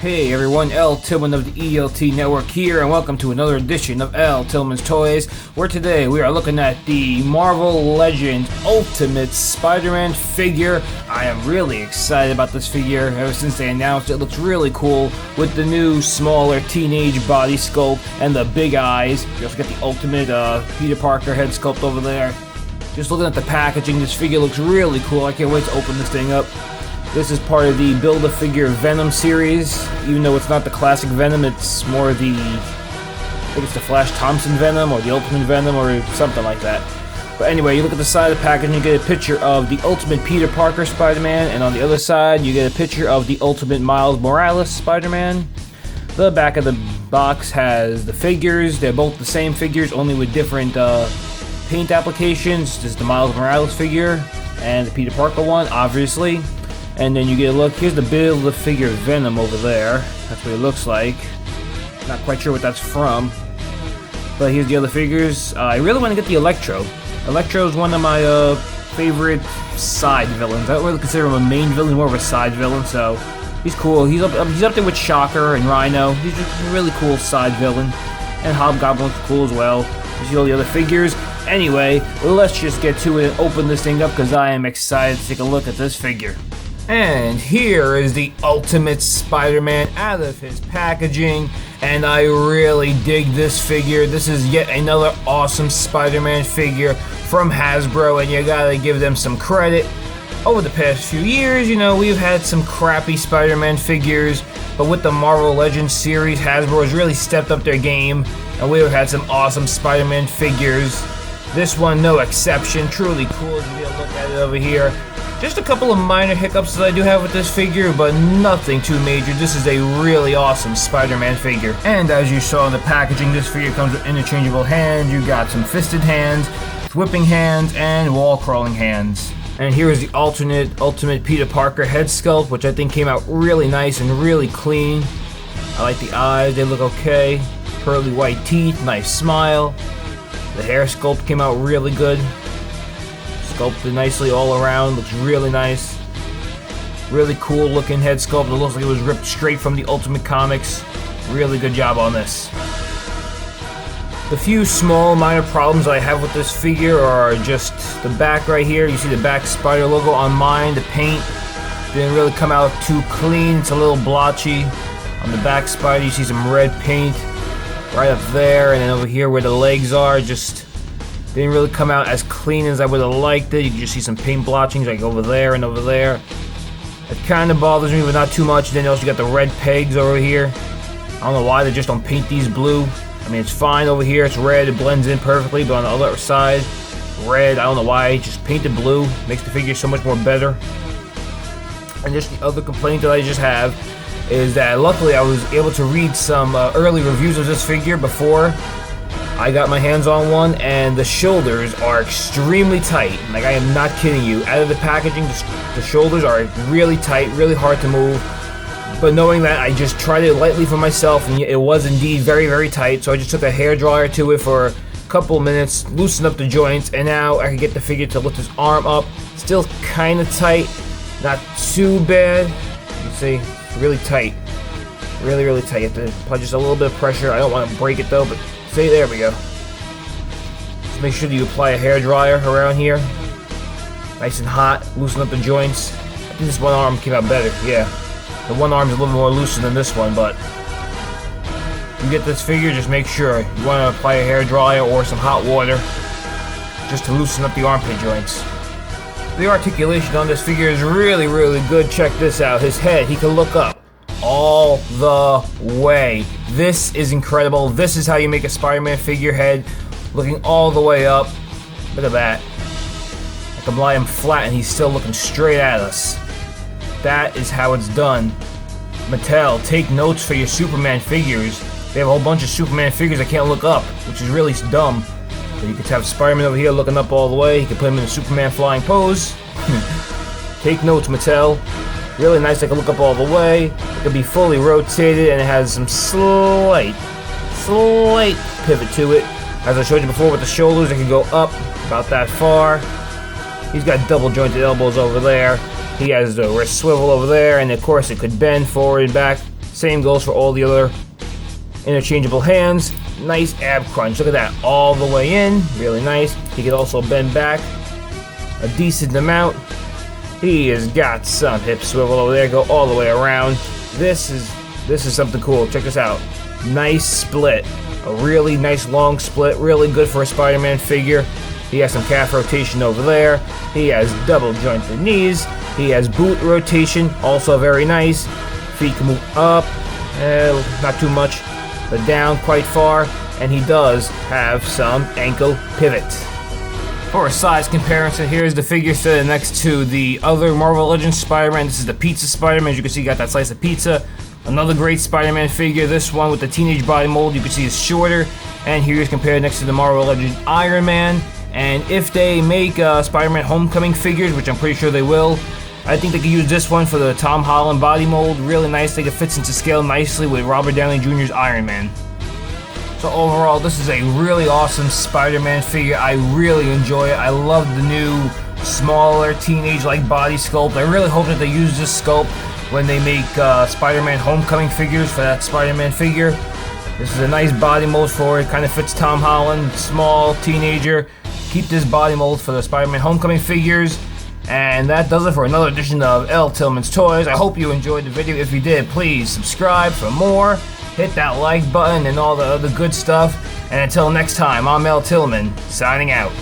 Hey everyone, ELTillman of the ELT Network here, and welcome to another edition of ELTillman's Toys, where today we are looking at the Marvel Legends Ultimate Spider-Man figure. I am really excited about this figure ever since they announced it. It looks really cool with the new, smaller teenage body sculpt and the big eyes. You also got the Ultimate Peter Parker head sculpt over there. Just looking at the packaging, this figure looks really cool. I can't wait to open this thing up. This is part of the Build-A-Figure Venom series, even though it's not the classic Venom, it's more the, I think it's the Flash Thompson Venom, or the Ultimate Venom, or something like that. But anyway, you look at the side of the package and you get a picture of the Ultimate Peter Parker Spider-Man, and on the other side you get a picture of the Ultimate Miles Morales Spider-Man. The back of the box has the figures. They're both the same figures, only with different paint applications. This is the Miles Morales figure, and the Peter Parker one, obviously. And then you get a look, here's the Build-A-Figure Venom over there. That's what it looks like. Not quite sure what that's from. But here's the other figures. I really want to get the Electro. Electro is one of my favorite side villains. I don't really consider him a main villain, more of a side villain, so he's cool. He's up there with Shocker and Rhino. He's just a really cool side villain. And Hobgoblin's cool as well. You see all the other figures. Anyway, let's just get to it and open this thing up because I am excited to take a look at this figure. And here is the Ultimate Spider-Man out of his packaging, and I really dig this figure. This is yet another awesome Spider-Man figure from Hasbro, and you gotta give them some credit. Over the past few years, you know, we've had some crappy Spider-Man figures, but with the Marvel Legends series, Hasbro has really stepped up their game, and we've had some awesome Spider-Man figures. This one, no exception. Truly cool as you get a look at it over here. Just a couple of minor hiccups that I do have with this figure, but nothing too major. This is a really awesome Spider-Man figure. And as you saw in the packaging, this figure comes with interchangeable hands. You got some fisted hands, whipping hands, and wall-crawling hands. And here is the Ultimate Peter Parker head sculpt, which I think came out really nice and really clean. I like the eyes, they look okay. Pearly white teeth, nice smile. The hair sculpt came out really good. Sculpted nicely all around, looks really nice. Really cool looking head sculpt. It looks like it was ripped straight from the Ultimate Comics. Really good job on this. The few small minor problems I have with this figure are just the back right here. You see the back spider logo on mine. The paint didn't really come out too clean. It's a little blotchy. On the back spider you see some red paint right up there, and then over here where the legs are, just didn't really come out as clean as I would have liked it. You can just see some paint blotchings like over there and over there. It kind of bothers me, but not too much. Then you also got the red pegs over here. I don't know why they just don't paint these blue. I mean, it's fine over here. It's red. It blends in perfectly. But on the other side, red. I don't know why. Just paint it blue. Makes the figure so much more better. And just the other complaint that I just have is that luckily I was able to read some early reviews of this figure before I got my hands on one, and the shoulders are extremely tight. Like, I am not kidding you. Out of the packaging, the shoulders are really tight, really hard to move. But knowing that, I just tried it lightly for myself, and it was indeed very, very tight. So I just took a hairdryer to it for a couple minutes, loosened up the joints, and now I can get the figure to lift his arm up. Still kind of tight, not too bad. You see, really tight. Really, really tight. You have to apply just a little bit of pressure. I don't want to break it though, but see, there we go. Just make sure that you apply a hairdryer around here. Nice and hot. Loosen up the joints. I think this one arm came out better. Yeah. The one arm's a little more looser than this one, but if you get this figure, just make sure you want to apply a hairdryer or some hot water just to loosen up the armpit joints. The articulation on this figure is really, really good. Check this out. His head, he can look up all the way. This is incredible. This is how you make a Spider-Man figurehead, looking all the way up. Look at that. I can lie him flat and he's still looking straight at us. That is how it's done. Mattel, take notes for your Superman figures. They have a whole bunch of Superman figures that can't look up, which is really dumb. But you could have Spider-Man over here looking up all the way. You can put him in a Superman flying pose. Take notes, Mattel. Really nice. They can look up all the way. It can be fully rotated, and it has some slight pivot to it. As I showed you before with the shoulders, it can go up about that far. He's got double jointed elbows over there. He has the wrist swivel over there, and of course it could bend forward and back. Same goes for all the other interchangeable hands. Nice ab crunch. Look at that, all the way in. Really nice. He can also bend back a decent amount. He has got some hip swivel over there. Go all the way around. This is something cool. Check this out. Nice split. A really nice long split. Really good for a Spider-Man figure. He has some calf rotation over there. He has double jointed knees. He has boot rotation. Also very nice. Feet can move up. Not too much, but down quite far. And he does have some ankle pivot. For a size comparison, here's the figure sitting next to the other Marvel Legends Spider-Man. This is the Pizza Spider-Man. As you can see, he got that slice of pizza. Another great Spider-Man figure. This one with the teenage body mold, you can see is shorter. And here's compared next to the Marvel Legends Iron Man. And if they make Spider-Man Homecoming figures, which I'm pretty sure they will, I think they could use this one for the Tom Holland body mold. Really nice. I think it fits into scale nicely with Robert Downey Jr.'s Iron Man. So overall, this is a really awesome Spider-Man figure. I really enjoy it. I love the new, smaller, teenage-like body sculpt. I really hope that they use this sculpt when they make Spider-Man Homecoming figures for that Spider-Man figure. This is a nice body mold for it. Kind of fits Tom Holland, small, teenager. Keep this body mold for the Spider-Man Homecoming figures. And that does it for another edition of ELTillman's Toys. I hope you enjoyed the video. If you did, please subscribe for more. Hit that like button and all the other good stuff. And until next time, I'm ELTillman, signing out.